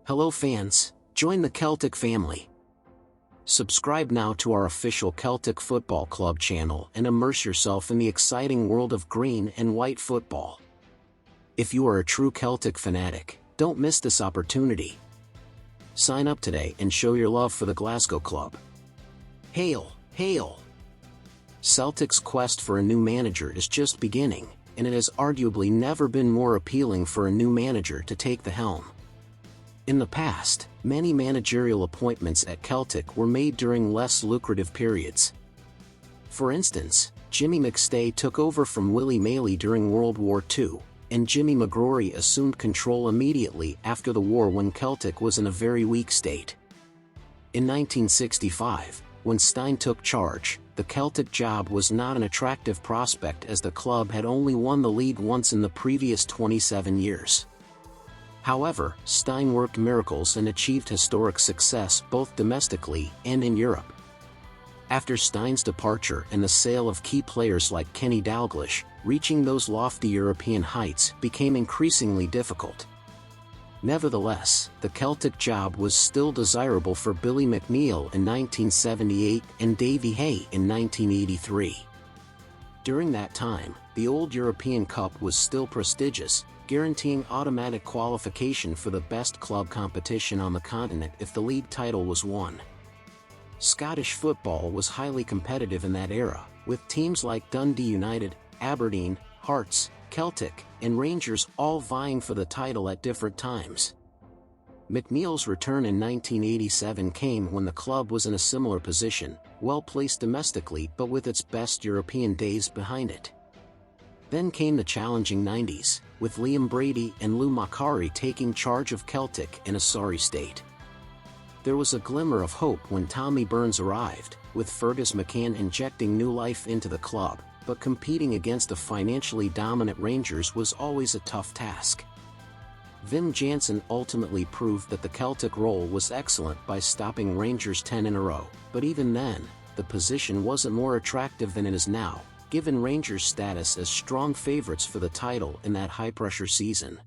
Hello fans, join the Celtic family. Subscribe now to our official Celtic Football Club channel and immerse yourself in the exciting world of green and white football. If you are a true Celtic fanatic, don't miss this opportunity. Sign up today and show your love for the Glasgow club. Hail, hail! Celtic's quest for a new manager is just beginning, and it has arguably never been more appealing for a new manager to take the helm. In the past, many managerial appointments at Celtic were made during less lucrative periods. For instance, Jimmy McStay took over from Willie Maley during World War II, and Jimmy McGrory assumed control immediately after the war when Celtic was in a very weak state. In 1965, when Stein took charge, the Celtic job was not an attractive prospect as the club had only won the league once in the previous 27 years. However, Stein worked miracles and achieved historic success both domestically and in Europe. After Stein's departure and the sale of key players like Kenny Dalglish, reaching those lofty European heights became increasingly difficult. Nevertheless, the Celtic job was still desirable for Billy McNeill in 1978 and Davy Hay in 1983. During that time, the old European Cup was still prestigious, guaranteeing automatic qualification for the best club competition on the continent if the league title was won. Scottish football was highly competitive in that era, with teams like Dundee United, Aberdeen, Hearts, Celtic, and Rangers all vying for the title at different times. McNeill's return in 1987 came when the club was in a similar position, well placed domestically but with its best European days behind it. Then came the challenging 90s, with Liam Brady and Lou Macari taking charge of Celtic in a sorry state. There was a glimmer of hope when Tommy Burns arrived, with Fergus McCann injecting new life into the club, but competing against a financially dominant Rangers was always a tough task. Wim Jansen ultimately proved that the Celtic role was excellent by stopping Rangers 10 in a row, but even then, the position wasn't more attractive than it is now, given Rangers' status as strong favourites for the title in that high-pressure season.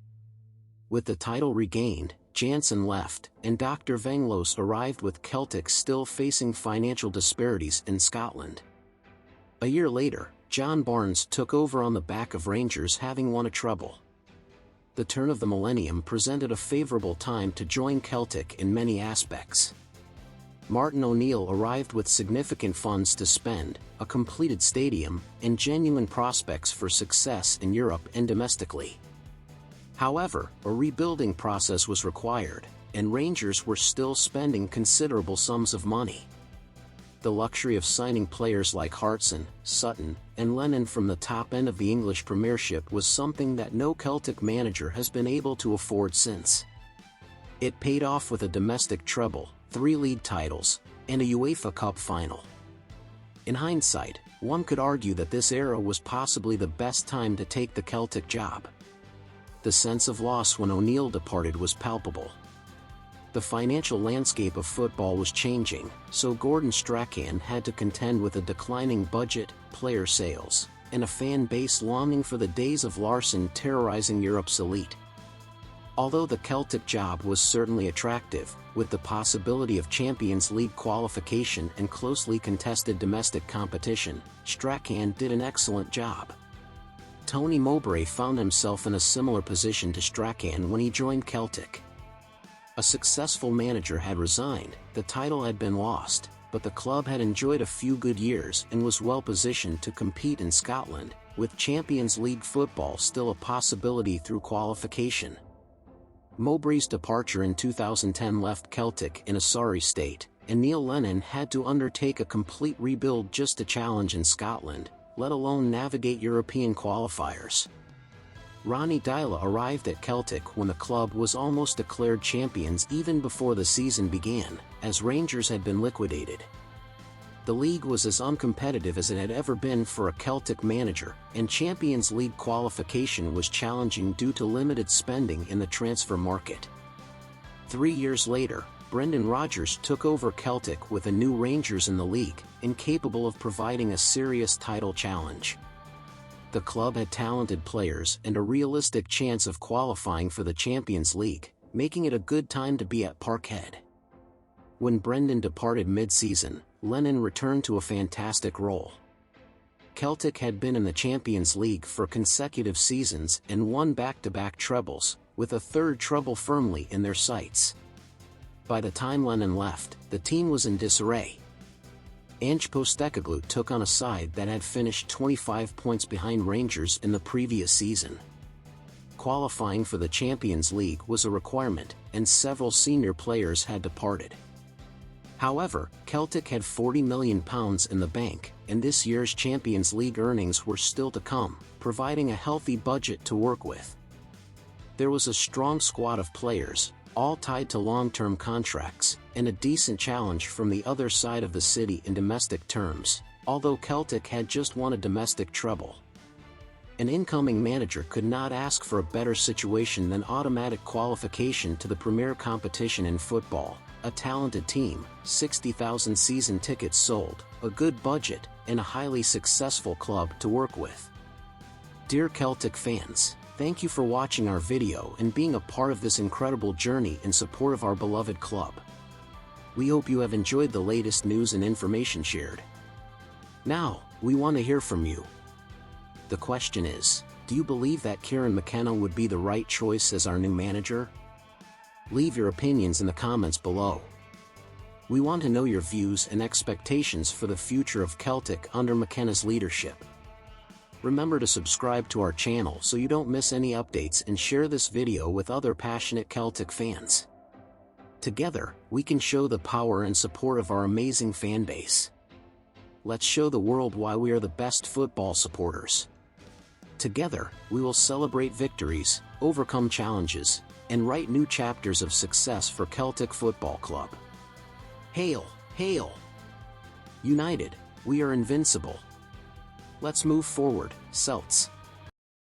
With the title regained, Jansen left, and Dr. Venglos arrived with Celtic still facing financial disparities in Scotland. A year later, John Barnes took over on the back of Rangers having won a treble. The turn of the millennium presented a favourable time to join Celtic in many aspects. Martin O'Neill arrived with significant funds to spend, a completed stadium, and genuine prospects for success in Europe and domestically. However, a rebuilding process was required, and Rangers were still spending considerable sums of money. The luxury of signing players like Hartson, Sutton, and Lennon from the top end of the English Premiership was something that no Celtic manager has been able to afford since. It paid off with a domestic treble, 3 league titles, and a UEFA Cup final. In hindsight, one could argue that this era was possibly the best time to take the Celtic job. The sense of loss when O'Neill departed was palpable. The financial landscape of football was changing, so Gordon Strachan had to contend with a declining budget, player sales, and a fan base longing for the days of Larsson terrorizing Europe's elite. Although the Celtic job was certainly attractive, with the possibility of Champions League qualification and closely contested domestic competition, Strachan did an excellent job. Tony Mowbray found himself in a similar position to Strachan when he joined Celtic. A successful manager had resigned, the title had been lost, but the club had enjoyed a few good years and was well positioned to compete in Scotland, with Champions League football still a possibility through qualification. Mowbray's departure in 2010 left Celtic in a sorry state, and Neil Lennon had to undertake a complete rebuild just to challenge in Scotland, let alone navigate European qualifiers. Ronnie Deila arrived at Celtic when the club was almost declared champions even before the season began, as Rangers had been liquidated. The league was as uncompetitive as it had ever been for a Celtic manager, and Champions League qualification was challenging due to limited spending in the transfer market. 3 years later, Brendan Rodgers took over Celtic with a new Rangers in the league, incapable of providing a serious title challenge. The club had talented players and a realistic chance of qualifying for the Champions League, making it a good time to be at Parkhead. When Brendan departed mid-season, Lennon returned to a fantastic role. Celtic had been in the Champions League for consecutive seasons and won back-to-back trebles, with a third treble firmly in their sights. By the time Lennon left, the team was in disarray. Ange Postecoglou took on a side that had finished 25 points behind Rangers in the previous season. Qualifying for the Champions League was a requirement, and several senior players had departed. However, Celtic had £40 million in the bank, and this year's Champions League earnings were still to come, providing a healthy budget to work with. There was a strong squad of players, all tied to long-term contracts, and a decent challenge from the other side of the city in domestic terms, although Celtic had just won a domestic treble. An incoming manager could not ask for a better situation than automatic qualification to the premier competition in football, a talented team, 60,000 season tickets sold, a good budget, and a highly successful club to work with. Dear Celtic fans, thank you for watching our video and being a part of this incredible journey in support of our beloved club. We hope you have enjoyed the latest news and information shared. Now, we want to hear from you. The question is, do you believe that Kieran McKenna would be the right choice as our new manager? Leave your opinions in the comments below. We want to know your views and expectations for the future of Celtic under McKenna's leadership. Remember to subscribe to our channel so you don't miss any updates and share this video with other passionate Celtic fans. Together, we can show the power and support of our amazing fan base. Let's show the world why we are the best football supporters. Together, we will celebrate victories, overcome challenges, and write new chapters of success for Celtic Football Club. Hail, hail! United, we are invincible. Let's move forward, Celts.